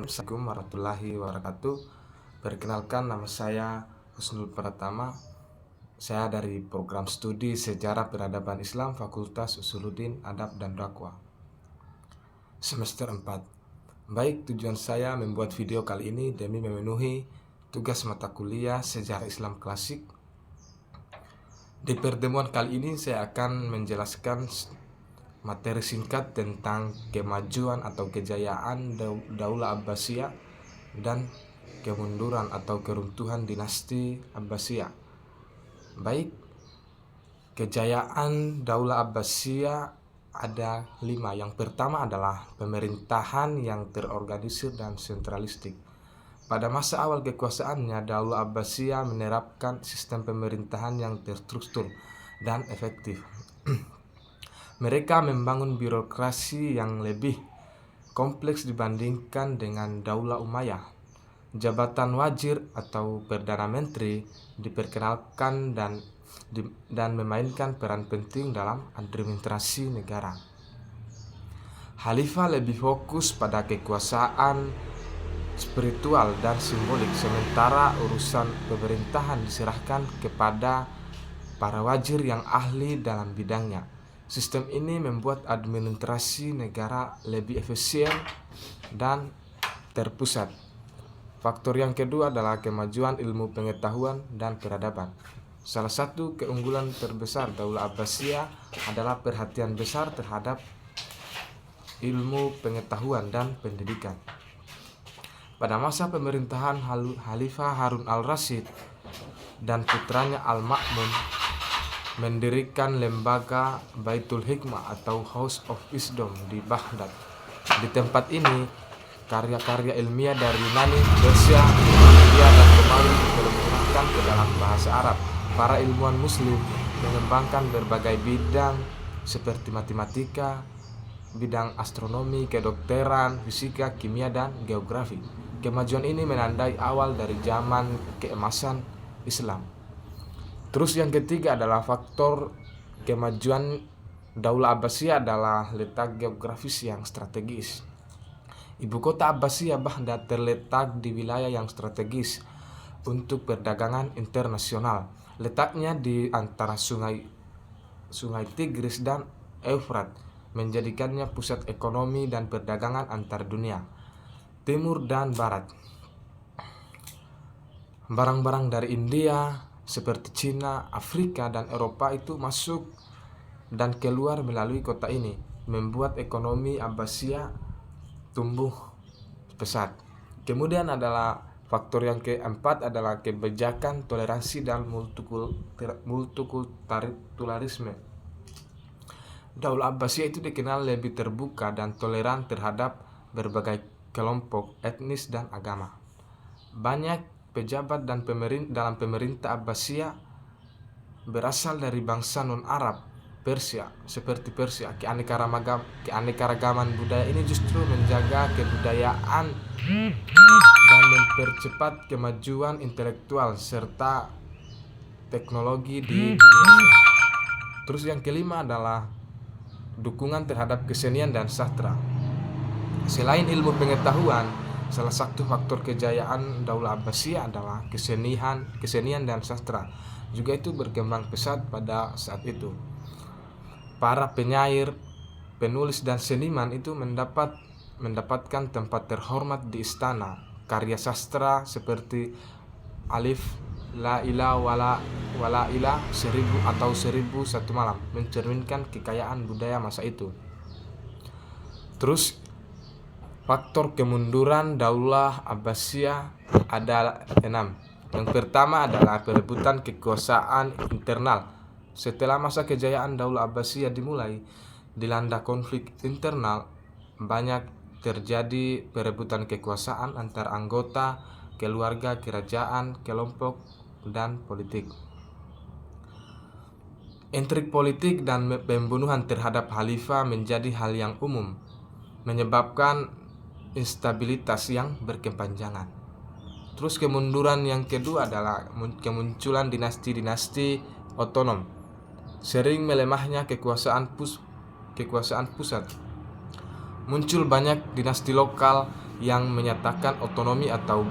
Assalamualaikum warahmatullahi wabarakatuh. Perkenalkan, nama saya Husnul Pratama. Saya dari program studi Sejarah Peradaban Islam Fakultas Usuluddin Adab dan Dakwah semester 4. Baik, tujuan saya membuat video kali ini demi memenuhi tugas mata kuliah Sejarah Islam Klasik. Di pertemuan kali ini saya akan menjelaskan materi singkat tentang kemajuan atau kejayaan Daulah Abbasiyah dan kemunduran atau keruntuhan dinasti Abbasiyah. Baik, kejayaan Daulah Abbasiyah ada 5. Yang pertama adalah pemerintahan yang terorganisir dan sentralistik. Pada masa awal kekuasaannya, Daulah Abbasiyah menerapkan sistem pemerintahan yang terstruktur dan efektif. Mereka membangun birokrasi yang lebih kompleks dibandingkan dengan Daulah Umayyah. Jabatan wazir atau perdana menteri diperkenalkan dan memainkan peran penting dalam administrasi negara. Khalifah lebih fokus pada kekuasaan spiritual dan simbolik, sementara urusan pemerintahan diserahkan kepada para wazir yang ahli dalam bidangnya. Sistem ini membuat administrasi negara lebih efisien dan terpusat. Faktor yang kedua adalah kemajuan ilmu pengetahuan dan peradaban. Salah satu keunggulan terbesar Daulah Abbasiyah adalah perhatian besar terhadap ilmu pengetahuan dan pendidikan. Pada masa pemerintahan Khalifah Harun al-Rasyid dan putranya Al-Ma'mun mendirikan lembaga Baitul Hikmah atau House of Wisdom di Baghdad. Di tempat ini, karya-karya ilmiah dari Yunani, Persia, India, dan Romawi diterjemahkan ke dalam bahasa Arab. Para ilmuwan Muslim mengembangkan berbagai bidang seperti matematika, bidang astronomi, kedokteran, fisika, kimia, dan geografi. Kemajuan ini menandai awal dari zaman keemasan Islam. Terus yang ketiga adalah faktor kemajuan Daulah Abbasiyah adalah letak geografis yang strategis. Ibu kota Abbasiyah Baghdad terletak di wilayah yang strategis untuk perdagangan internasional. Letaknya di antara sungai Tigris dan Efrat menjadikannya pusat ekonomi dan perdagangan antar dunia, timur dan barat. Barang-barang dari India seperti Cina, Afrika, dan Eropa itu masuk dan keluar melalui kota ini, membuat ekonomi Abbasiyah tumbuh pesat. Kemudian adalah faktor yang keempat adalah kebijakan toleransi dan multikulturalisme. Daulah Abbasiyah itu dikenal lebih terbuka dan toleran terhadap berbagai kelompok etnis dan agama. Banyak pejabat dan dalam pemerintah Abbasiyah berasal dari bangsa non-Arab, Persia, seperti Persia. Keanekaragaman budaya ini justru menjaga kebudayaan dan mempercepat kemajuan intelektual serta teknologi di dunia. Terus yang kelima adalah dukungan terhadap kesenian dan sastra. Selain ilmu pengetahuan, salah satu faktor kejayaan Daulah Abbasiyah adalah kesenian dan sastra. Juga itu berkembang pesat pada saat itu. Para penyair, penulis, dan seniman itu mendapatkan tempat terhormat di istana. Karya sastra seperti Alif La Ilaha Wala Ilah 1000 atau 1001 malam mencerminkan kekayaan budaya masa itu. Terus faktor kemunduran Daulah Abbasiyah ada 6. Yang pertama adalah perebutan kekuasaan internal. Setelah masa kejayaan Daulah Abbasiyah dimulai, dilanda konflik internal, banyak terjadi perebutan kekuasaan antar anggota keluarga kerajaan, kelompok, dan politik. Intrik politik dan pembunuhan terhadap khalifah menjadi hal yang umum, menyebabkan instabilitas yang berkepanjangan. Terus kemunduran yang kedua adalah kemunculan dinasti-dinasti otonom. Sering melemahnya kekuasaan pusat. Muncul banyak dinasti lokal yang menyatakan otonomi atau